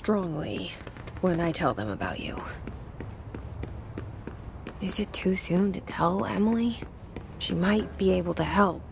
strongly when I tell them about you. Is it too soon to tell Emily? She might be able to help.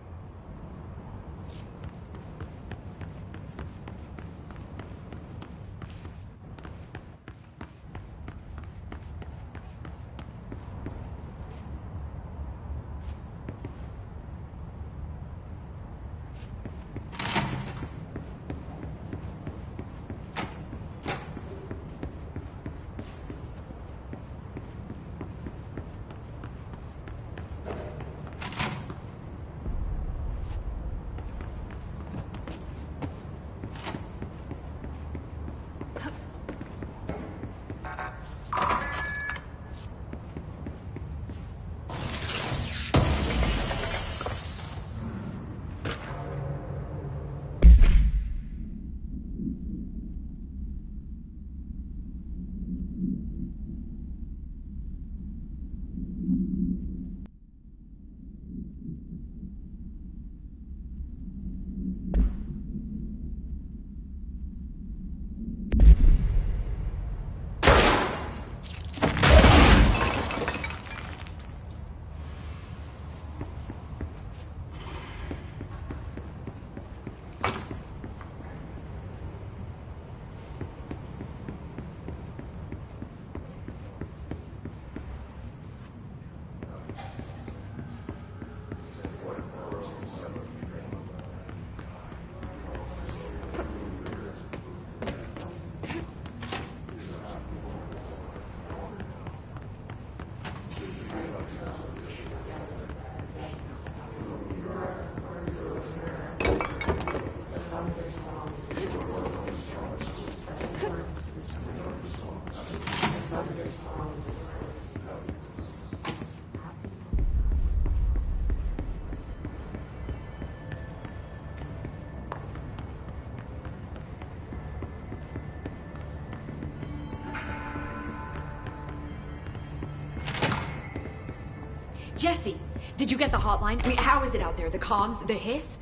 Jesse, did you get the hotline? I mean, how is it out there? The comms? The hiss?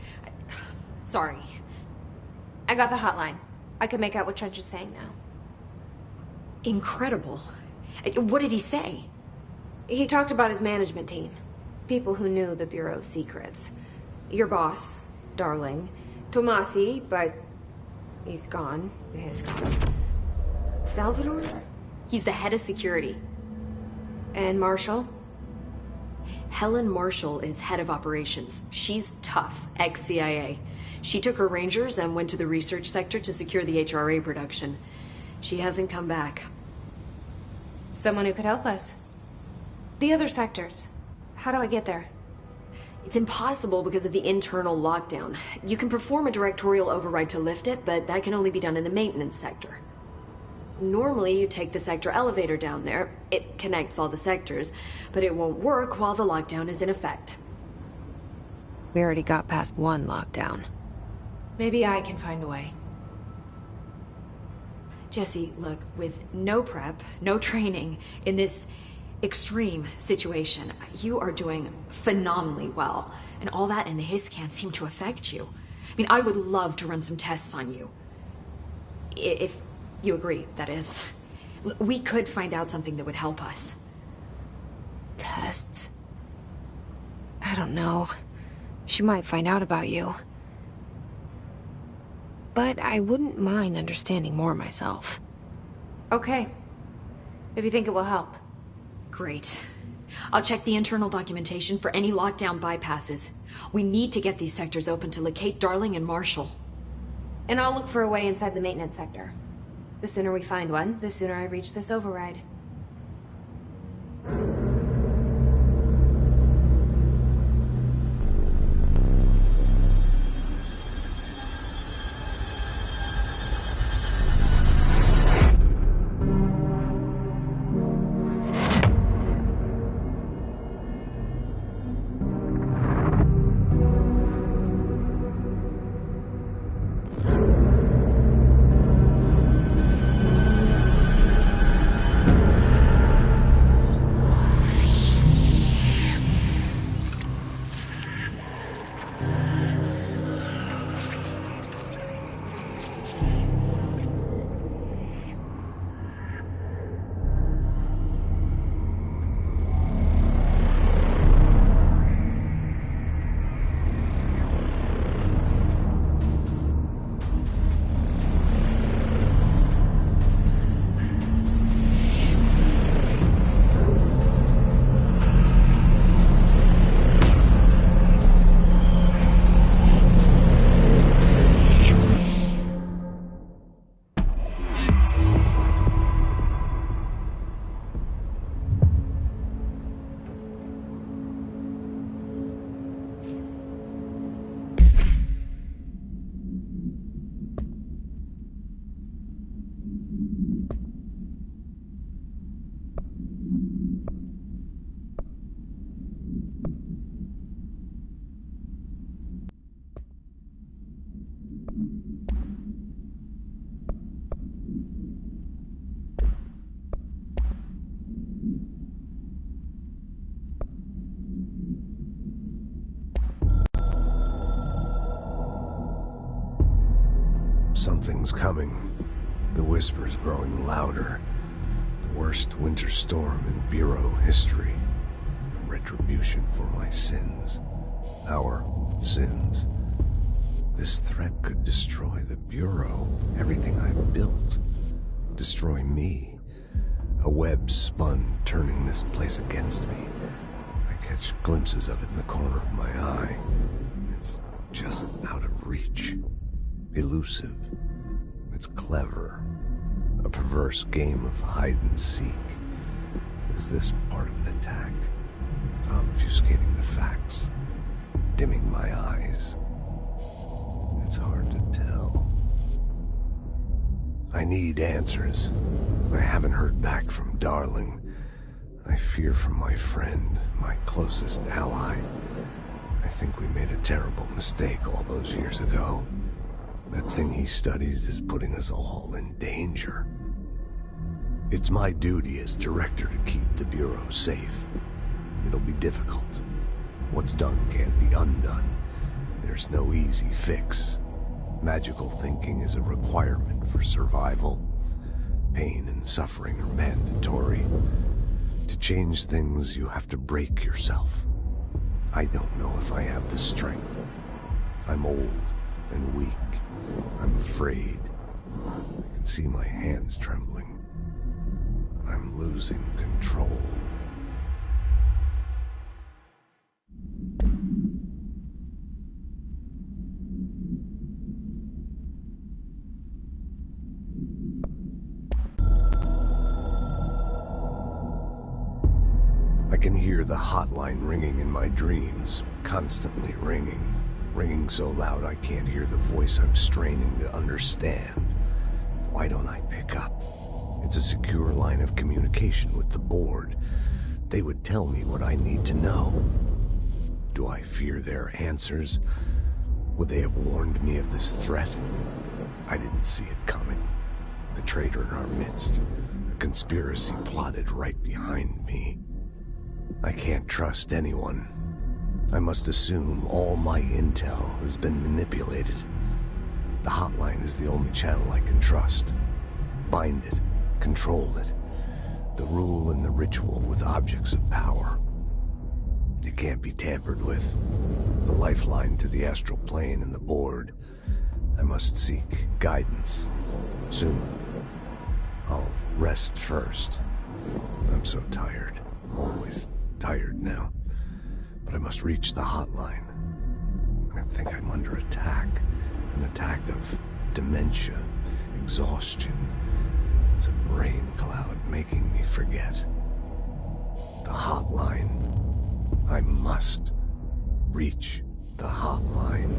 Sorry. I got the hotline. I can make out what Trench is saying now. Incredible. What did he say? He talked about his management team. People who knew the Bureau's secrets. Your boss, Darling. Tomasi, but he's gone. He's gone. Salvador? He's the head of security. And Marshall? Helen Marshall is head of operations. She's tough, ex-CIA. She took her Rangers and went to the research sector to secure the HRA production. She hasn't come back. Someone who could help us. The other sectors. How do I get there? It's impossible because of the internal lockdown. You can perform a directorial override to lift it, but that can only be done in the maintenance sector. Normally, you take the sector elevator down there. It connects all the sectors, but it won't work while the lockdown is in effect. We already got past one lockdown. Maybe I can find a way. Jesse, look, with no prep, no training, in this extreme situation, you are doing phenomenally well. And all that and the hiss can't seem to affect you. I mean, I would love to run some tests on you. If you agree, that is. We could find out something that would help us. Tests? I don't know. She might find out about you. But I wouldn't mind understanding more myself. Okay. If you think it will help. Great. I'll check the internal documentation for any lockdown bypasses. We need to get these sectors open to locate Darling and Marshall. And I'll look for a way inside the maintenance sector. The sooner we find one, the sooner I reach this override. Something's coming. The whispers growing louder. The worst winter storm in Bureau history. A retribution for my sins. Our sins. This threat could destroy the Bureau, everything I've built. Destroy me. A web spun, turning this place against me. I catch glimpses of it in the corner of my eye. It's just out of reach. Elusive. It's clever. A perverse game of hide and seek. Is this part of an attack? Obfuscating the facts. Dimming my eyes. It's hard to tell. I need answers. I haven't heard back from Darling. I fear for my friend, my closest ally. I think we made a terrible mistake all those years ago. That thing he studies is putting us all in danger. It's my duty as director to keep the Bureau safe. It'll be difficult. What's done can't be undone. There's no easy fix. Magical thinking is a requirement for survival. Pain and suffering are mandatory. To change things, you have to break yourself. I don't know if I have the strength. I'm old and weak. I'm afraid. I can see my hands trembling. I'm losing control. I can hear the hotline ringing in my dreams, constantly ringing. Ringing so loud I can't hear the voice I'm straining to understand. Why don't I pick up? It's a secure line of communication with the board. They would tell me what I need to know. Do I fear their answers? Would they have warned me of this threat? I didn't see it coming. The traitor in our midst. A conspiracy plotted right behind me. I can't trust anyone. I must assume all my intel has been manipulated. The hotline is the only channel I can trust. Bind it, control it. The rule and the ritual with objects of power. It can't be tampered with. The lifeline to the astral plane and the board. I must seek guidance. Soon. I'll rest first. I'm so tired. Always tired now. But I must reach the hotline. I think I'm under attack. An attack of dementia, exhaustion. It's a brain cloud making me forget. The hotline. I must reach the hotline.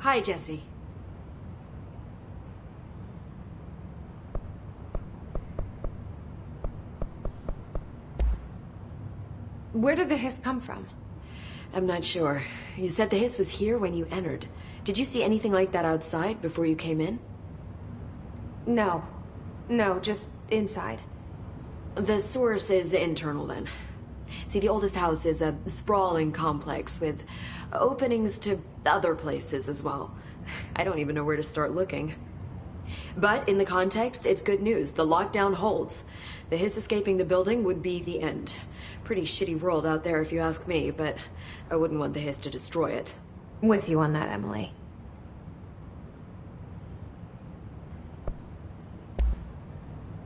Hi, Jesse. Where did the hiss come from? I'm not sure. You said the hiss was here when you entered. Did you see anything like that outside before you came in? No. No, just inside. The source is internal, then. See, the oldest house is a sprawling complex with openings to other places as well. I don't even know where to start looking. But in the context, it's good news. The lockdown holds. The hiss escaping the building would be the end. Pretty shitty world out there if you ask me, but I wouldn't want the hiss to destroy it. With you on that, Emily.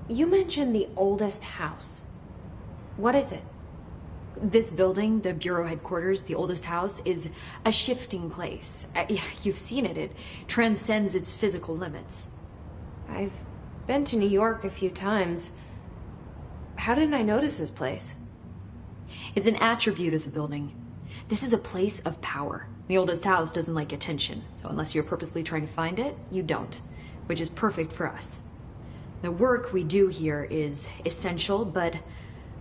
You mentioned the oldest house. What is it? This building, the Bureau headquarters, the oldest house, is a shifting place. You've seen it. It transcends its physical limits. I've been to New York a few times. How didn't I notice this place? It's an attribute of the building. This is a place of power. The oldest house doesn't like attention, so unless you're purposely trying to find it, you don't, which is perfect for us. The work we do here is essential, but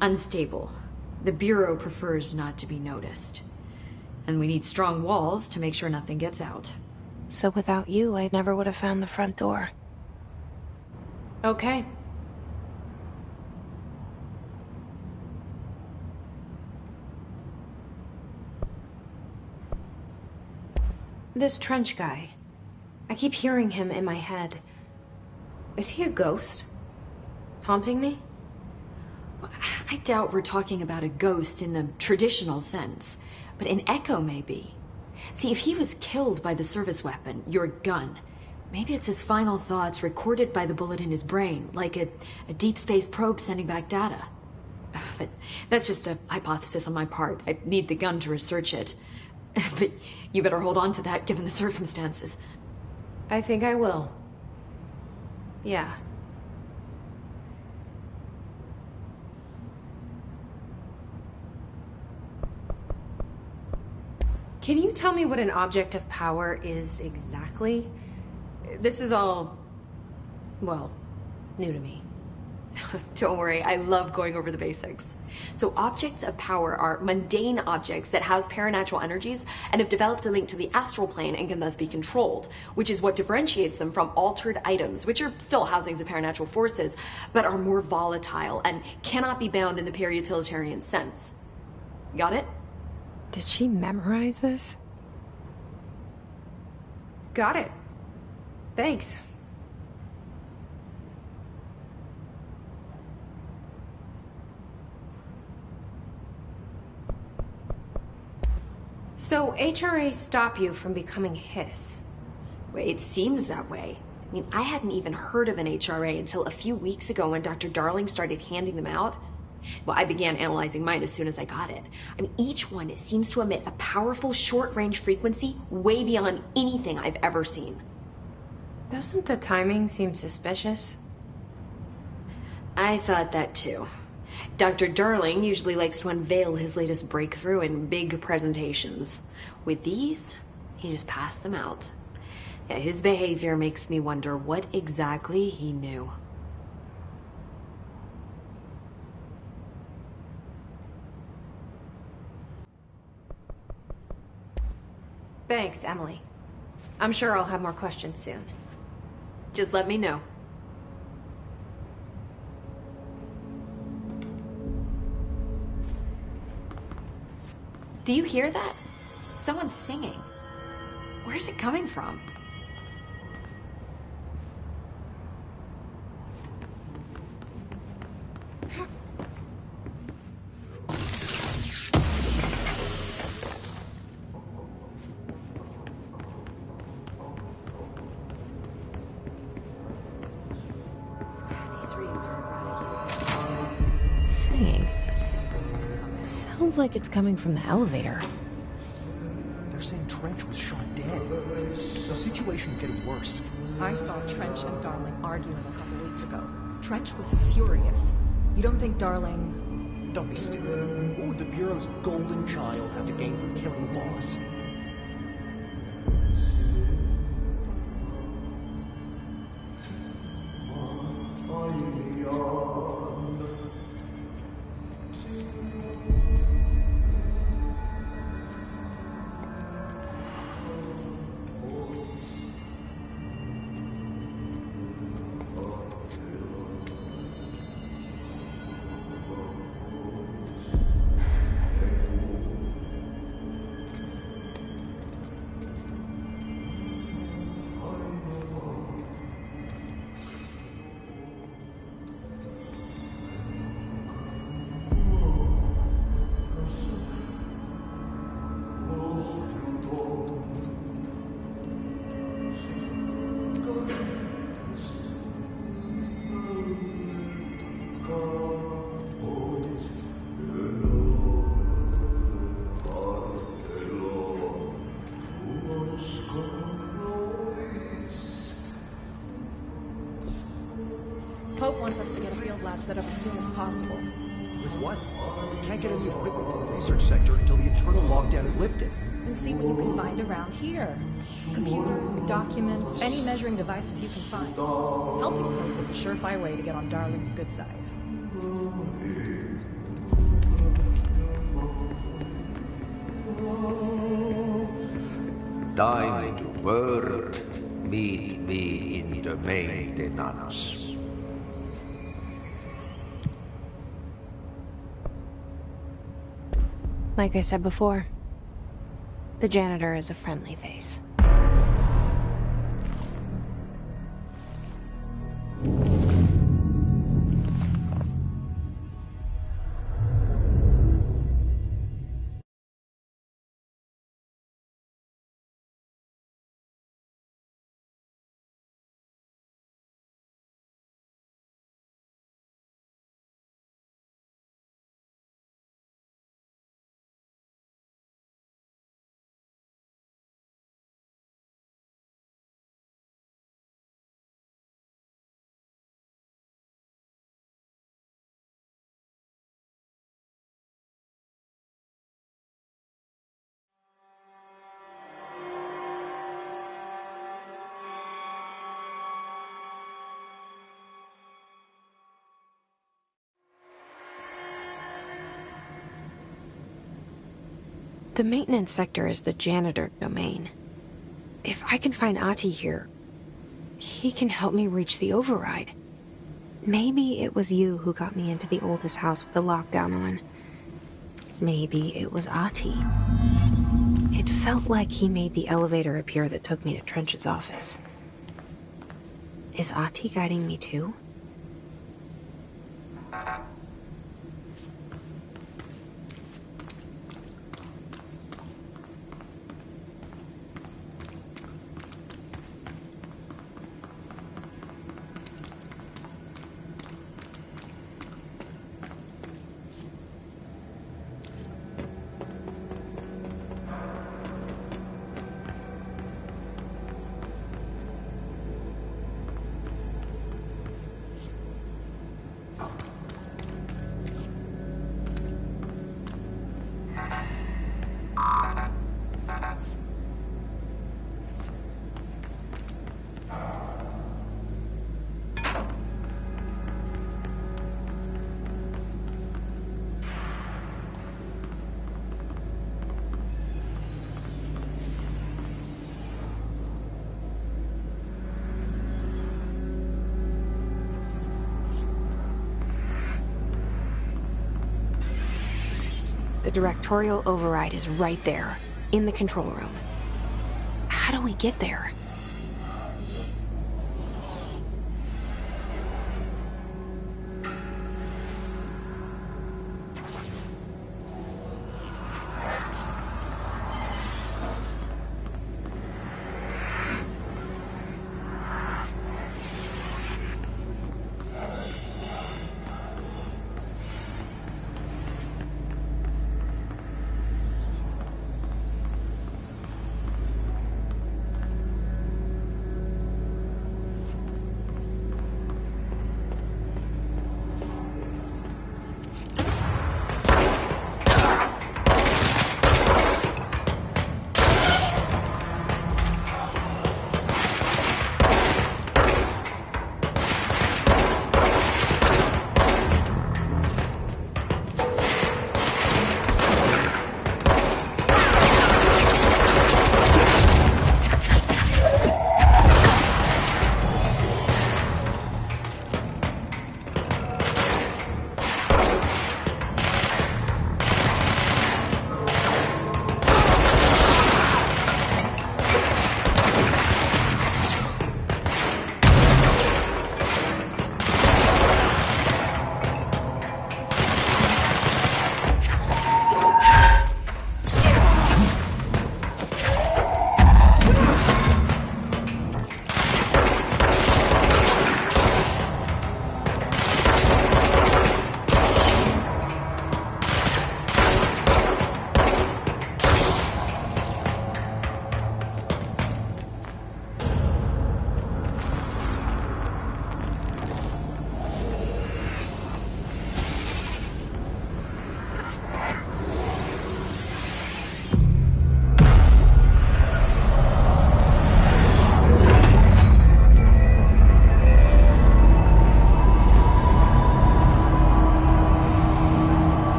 unstable. The Bureau prefers not to be noticed. And we need strong walls to make sure nothing gets out. So without you, I never would have found the front door. Okay. This Trench guy. I keep hearing him in my head. Is he a ghost? Haunting me? I doubt we're talking about a ghost in the traditional sense, but an echo maybe. See, if he was killed by the service weapon, your gun, maybe it's his final thoughts recorded by the bullet in his brain, like a deep space probe sending back data. But that's just a hypothesis on my part. I need the gun to research it. But you better hold on to that given the circumstances. I think I will. Yeah. Can you tell me what an object of power is exactly? This is all, well, new to me. Don't worry, I love going over the basics. So objects of power are mundane objects that house paranatural energies and have developed a link to the astral plane and can thus be controlled, which is what differentiates them from altered items, which are still housings of paranatural forces, but are more volatile and cannot be bound in the peri-utilitarian sense. Got it? Did she memorize this? Got it. Thanks. So, HRA stop you from becoming Hiss? Wait, it seems that way. I mean, I hadn't even heard of an HRA until a few weeks ago when Dr. Darling started handing them out. Well, I began analyzing mine as soon as I got it. I mean, each one seems to emit a powerful short-range frequency way beyond anything I've ever seen. Doesn't the timing seem suspicious? I thought that too. Dr. Darling usually likes to unveil his latest breakthrough in big presentations. With these, he just passed them out. Yeah, his behavior makes me wonder what exactly he knew. Thanks, Emily. I'm sure I'll have more questions soon. Just let me know. Do you hear that? Someone's singing. Where's it coming from? Singing. Sounds like it's coming from the elevator. They're saying Trench was shot dead. The situation's getting worse. I saw Trench and Darling arguing a couple weeks ago. Trench was furious. You don't think Darling... Don't be stupid. What would the Bureau's golden child have to gain from killing the boss? get a field lab set up as soon as possible. With what? We can't get any equipment from the research sector until the internal lockdown is lifted. And see what you can find around here. Computers, documents, any measuring devices you can find. Helping Pope is a surefire way to get on Darling's good side. Time to work. Meet me in the maintenance. Like I said before, the janitor is a friendly face. The maintenance sector is the janitor domain. If I can find Ahti here, he can help me reach the override. Maybe it was you who got me into the oldest house with the lockdown on. Maybe it was Ahti. It felt like he made the elevator appear that took me to Trench's office. Is Ahti guiding me too? The directorial override is right there, in the control room. How do we get there?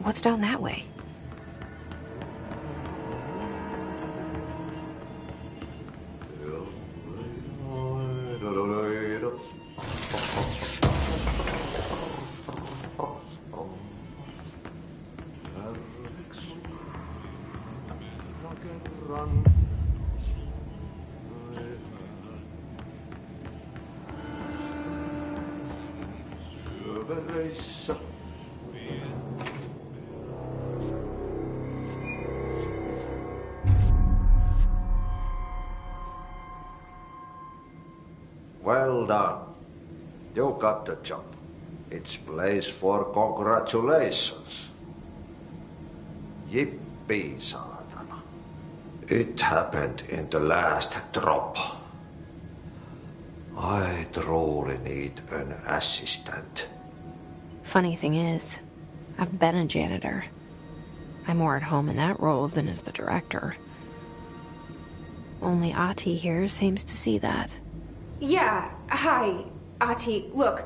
What's down that way? Well done. You got the job. It's place for congratulations. Yippee, saatana. It happened in the last drop. I truly need an assistant. Funny thing is, I've been a janitor. I'm more at home in that role than as the director. Only Ati here seems to see that. Yeah, hi, Ati. Look,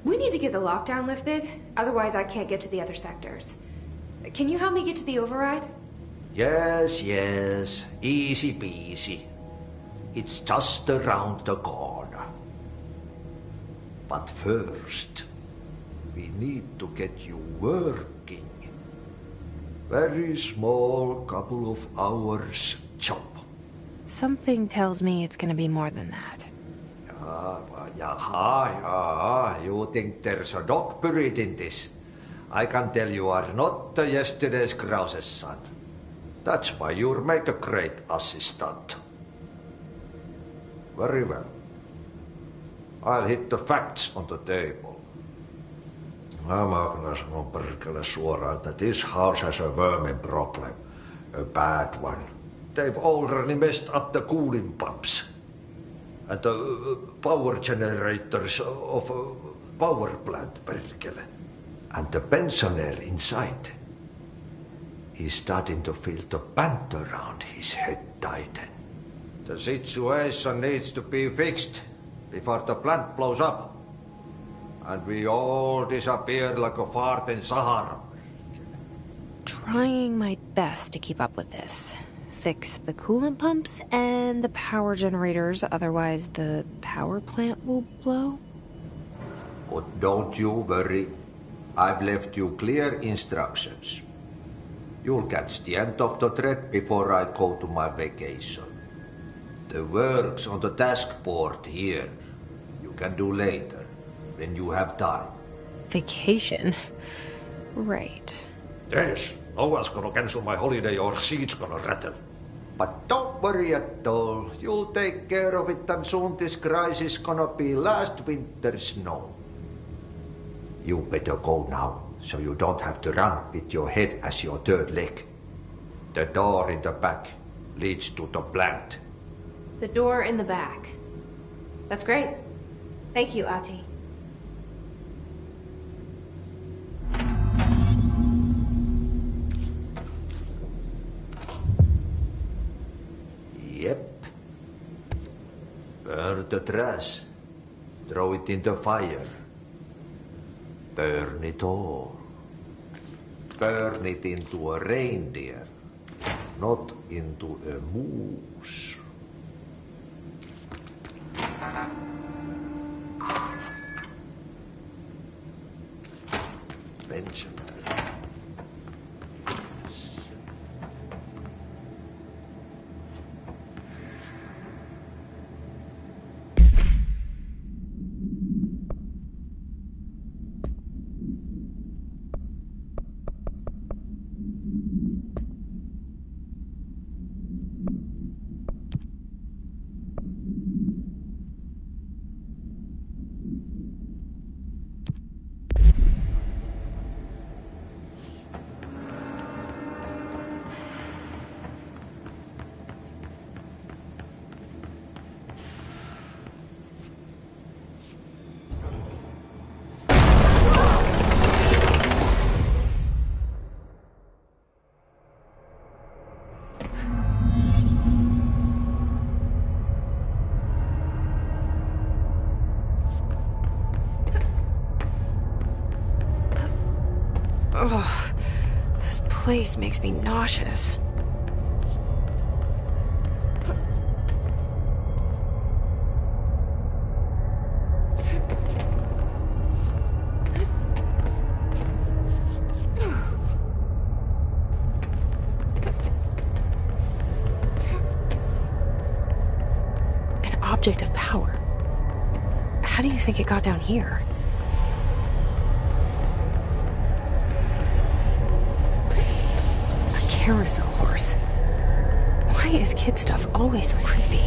we need to get the lockdown lifted, otherwise I can't get to the other sectors. Can you help me get to the override? Yes, easy peasy. It's just around the corner. But first, we need to get you working. Very small, couple of hours job. Something tells me it's gonna be more than that. You think there's a dog buried in this? I can tell you are not yesterday's Krause's son. That's why you'll make a great assistant. Very well. I'll hit the facts on the table. Mä kyllä sanon perkele suoraan, that this house has a vermin problem. A bad one. They've already messed up the cooling pumps. And the power generators of a power plant, perkele. And the pensioner inside is starting to feel the band around his head tighten. The situation needs to be fixed before the plant blows up. And we all disappear like a fart in Sahara. Trying my best to keep up with this. Fix the coolant pumps and the power generators, otherwise the power plant will blow. But don't you worry. I've left you clear instructions. You'll catch the end of the thread before I go to my vacation. The work's on the task board here. You can do later, when you have time. Vacation? Right. Yes, no one's gonna cancel my holiday or seat's gonna rattle. But don't worry at all. You'll take care of it and soon this crisis gonna be last winter's snow. You better go now, so you don't have to run with your head as your third leg. The door in the back leads to the plant. The door in the back. That's great. Thank you, Ati. Yep. Burn the trash. Throw it in the fire. Burn it all. Burn it into a reindeer, not into a moose. Benjamin. Ugh, this place makes me nauseous. An object of power. How do you think it got down here? Carousel horse. Why is kid stuff always so creepy?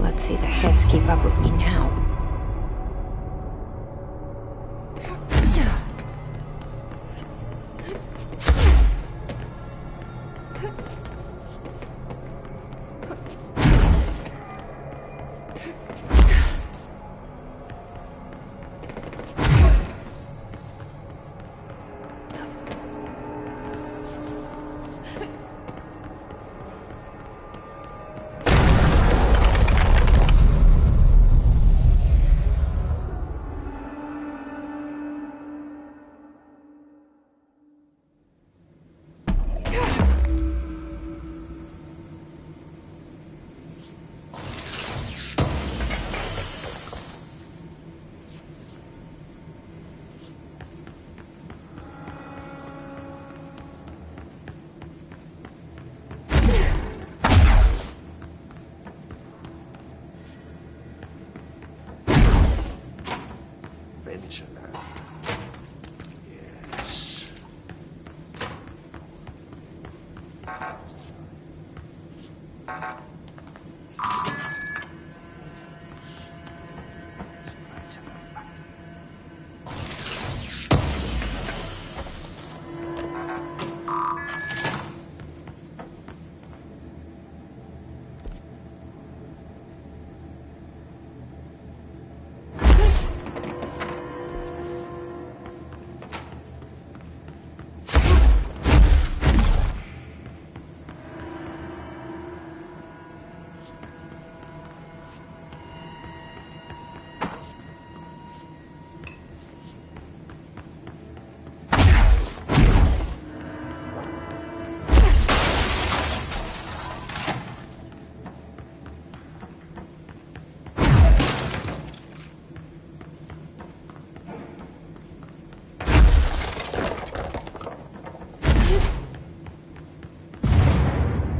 Let's see the hiss keep up with me now. Yes.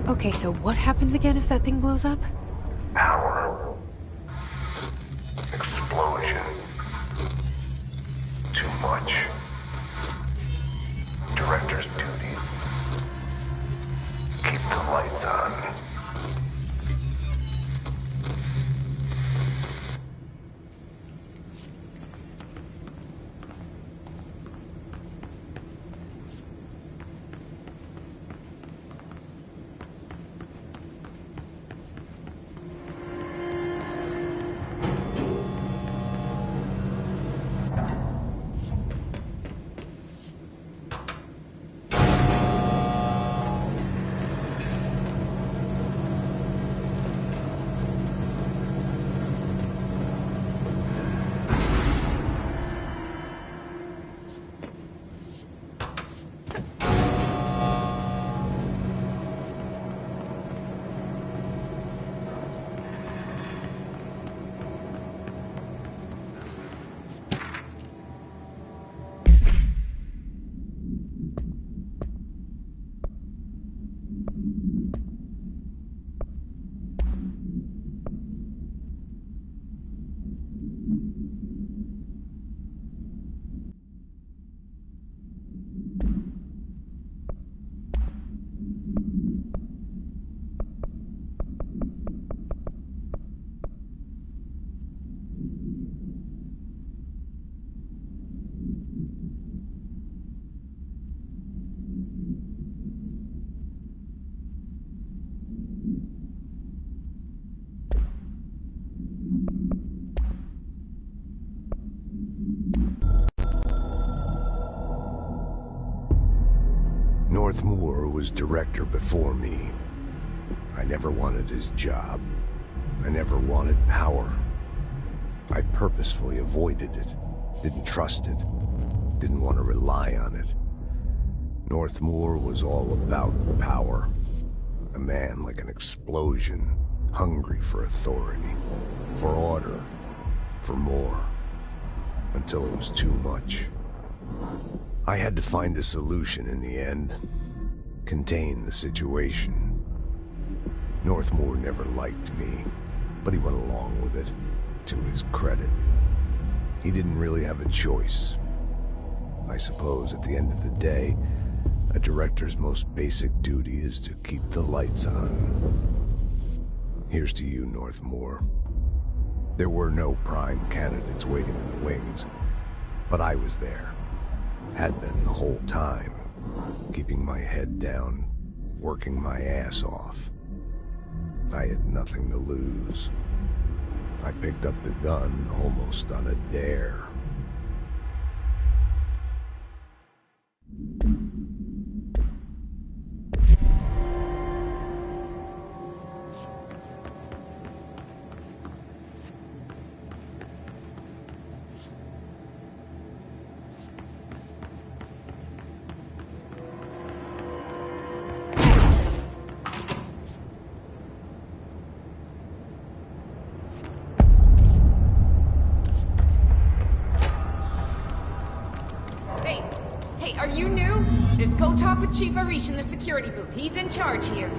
Okay, so what happens again if that thing blows up? Power. Explosion. Too much. Director's duty. Keep the lights on. Northmoor was director before me. I never wanted his job. I never wanted power. I purposefully avoided it, didn't trust it, didn't want to rely on it. Northmoor was all about power. A man like an explosion, hungry for authority, for order, for more, until it was too much. I had to find a solution in the end, contain the situation. Northmoor never liked me, but he went along with it, to his credit. He didn't really have a choice. I suppose at the end of the day, a director's most basic duty is to keep the lights on. Here's to you, Northmoor. There were no prime candidates waiting in the wings, but I was there. Had been the whole time, keeping my head down, working my ass off. I had nothing to lose. I picked up the gun almost on a dare. Hey, are you new? Just go talk with Chief Arish in the security booth. He's in charge here.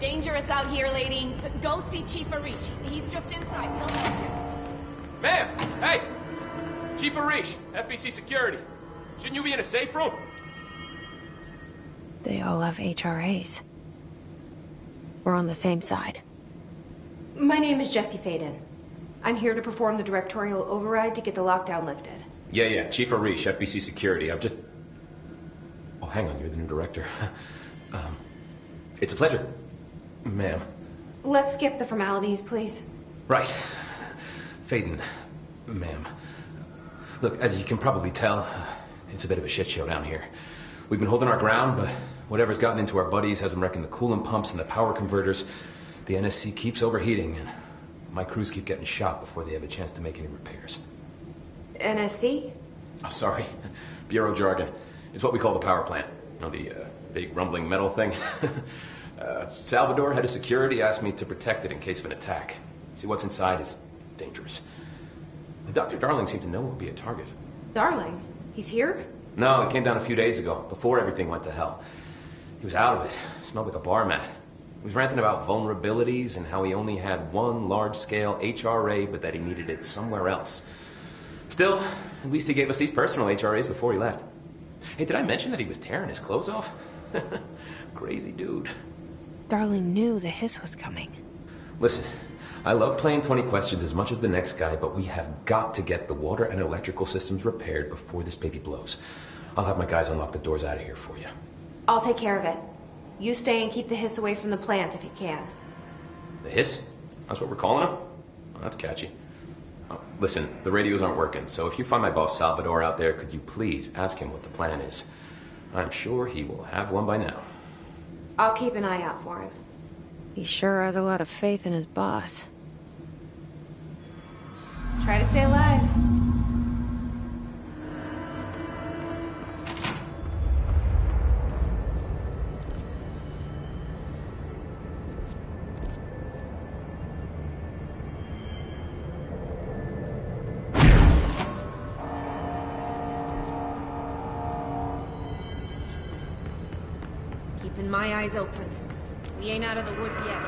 dangerous out here, lady. Go see Chief Arish. He's just inside. He'll help you. Ma'am! Hey! Chief Arish, FBC Security. Shouldn't you be in a safe room? They all have HRAs. We're on the same side. My name is Jesse Feyden. I'm here to perform the directorial override to get the lockdown lifted. Yeah, Chief Arish, FBC Security. I'm just... Oh, hang on, you're the new director. It's a pleasure, ma'am. Let's skip the formalities, please. Right. Feyden, ma'am. Look, as you can probably tell, it's a bit of a shit show down here. We've been holding our ground, but whatever's gotten into our buddies has them wrecking the coolant pumps and the power converters. The NSC keeps overheating, and my crews keep getting shot before they have a chance to make any repairs. NSC? Oh, sorry. Bureau jargon. It's what we call the power plant. You know, the big rumbling metal thing? Salvador, head of security, asked me to protect it in case of an attack. See, what's inside is dangerous. Dr. Darling seemed to know it would be a target. Darling? He's here? No, he came down a few days ago, before everything went to hell. He was out of it. Smelled like a bar mat. He was ranting about vulnerabilities and how he only had one large-scale HRA, but that he needed it somewhere else. Still, at least he gave us these personal HRAs before he left. Hey, did I mention that he was tearing his clothes off? Crazy dude. Darling knew the hiss was coming. Listen, I love playing 20 questions as much as the next guy, but we have got to get the water and electrical systems repaired before this baby blows. I'll have my guys unlock the doors out of here for you. I'll take care of it. You stay and keep the hiss away from the plant if you can. The hiss? That's what we're calling him? Oh, that's catchy. Oh, listen, the radios aren't working, so if you find my boss Salvador out there, could you please ask him what the plan is? I'm sure he will have one by now. I'll keep an eye out for him. He sure has a lot of faith in his boss. Try to stay alive. Keeping my eyes open. We ain't out of the woods yet.